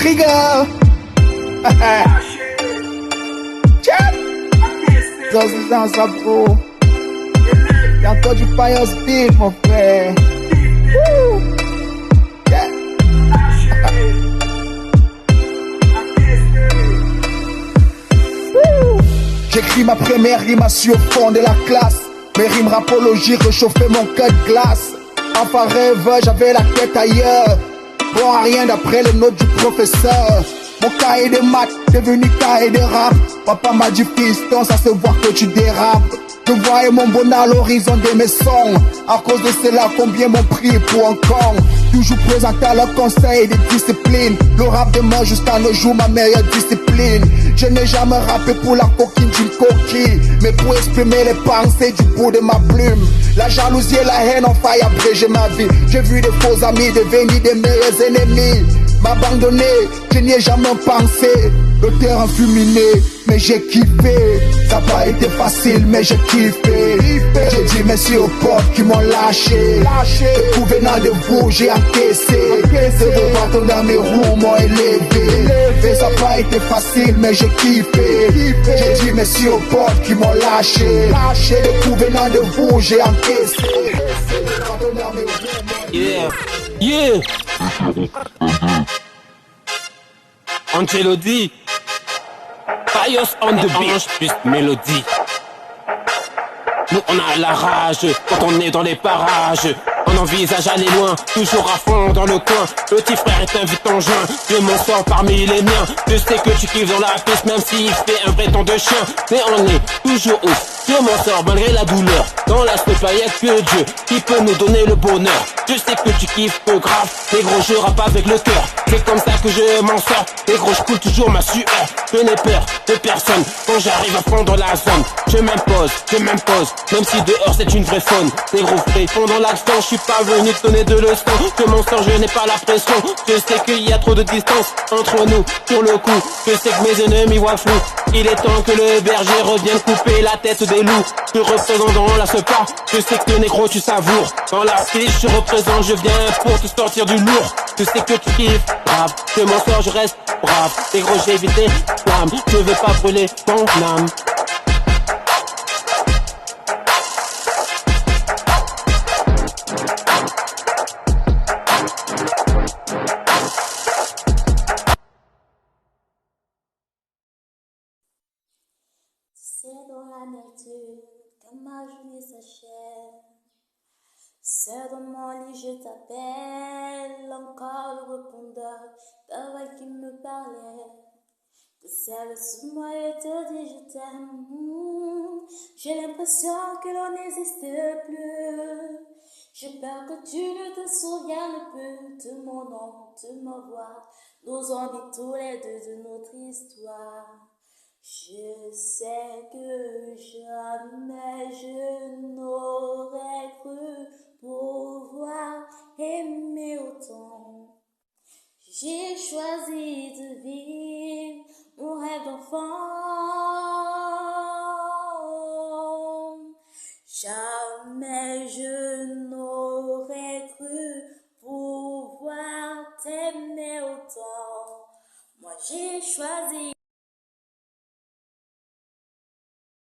Trigger. Dans ça, bro. Y'a encore du Pious Beat, mon frère. J'écris ma première rime sur fond de la classe. Mes rimes rapologiques réchauffaient mon cœur de glace. Enfant rêve, j'avais la tête ailleurs. Bon à rien d'après les notes du professeur. Mon cahier de maths devenu cahier de rap. Papa m'a dit fiston, ça se voit que tu dérapes. Je voyais mon bonheur à l'horizon de mes sons. À cause de cela, combien m'ont pris pour un con. Toujours présenté à leur conseil de discipline. Le rap demeure jusqu'à nos jours ma meilleure discipline. Je n'ai jamais rappé pour la coquine d'une coquille, mais pour exprimer les pensées du bout de ma plume. La jalousie et la haine ont failli abréger ma vie. J'ai vu des faux amis devenir des meilleurs ennemis. M'abandonner, je n'y ai jamais pensé. Le terrain fulminé, mais j'ai kiffé. Ça n'a pas été facile, mais j'ai kiffé. J'ai dit merci aux potes qui m'ont lâché. Tout venant de vous, j'ai encaissé. Ces repartants dans mes roues m'ont élevé. Ça n'a pas été facile, mais j'ai kiffé. J'ai dit merci aux potes qui m'ont lâché. Tout venant de vous, j'ai encaissé. Yeah, yeah. Angelo D, Pious on the beat, plus mélodie. Nous on a la rage quand on est dans les parages. On envisage aller loin, toujours à fond dans le coin. Le petit frère est un vite en juin, je m'en sors parmi les miens. Je sais que tu kiffes dans la piste, même s'il fait un vrai temps de chien. Mais on est toujours ouf, je m'en sors malgré la douleur. Dans la c'est pas y'a que Dieu qui peut nous donner le bonheur. Je sais que tu kiffes peu grave, les gros je rappe avec le cœur. C'est comme ça que je m'en sors, les gros je coule toujours ma sueur. Je n'ai peur de personne quand j'arrive à fond dans la zone. Je m'impose, même si dehors c'est une vraie faune. Les gros font dans l'action, je suis pas venu te donner de leçons. Je m'en sors, je n'ai pas la pression. Je sais qu'il y a trop de distance entre nous, sur le coup. Je sais que mes ennemis voient flou. Il est temps que le berger revienne couper la tête des loups. Je représente dans la sepa, je sais que négro tu savoures. Dans la fiche je représente, je viens pour te sortir du lourd. Je sais que tu kiffes, brave, je m'en sors, je reste brave. Négro j'ai évité flamme, je veux pas brûler ton âme. C'est dans la nature que ma journée s'achève. C'est dans mon lit, je t'appelle. Encore le répondeur ta voix qui me parlait. Que celle sous moi et te dit je t'aime. J'ai l'impression que l'on n'existe plus. J'ai peur que tu ne te souviennes plus de mon nom, de ma voix. Nos envies tous les deux de notre histoire. Je sais que jamais je n'aurais cru pouvoir aimer autant. J'ai choisi de vivre mon rêve d'enfant. Jamais je n'aurais cru pouvoir t'aimer autant. Moi j'ai choisi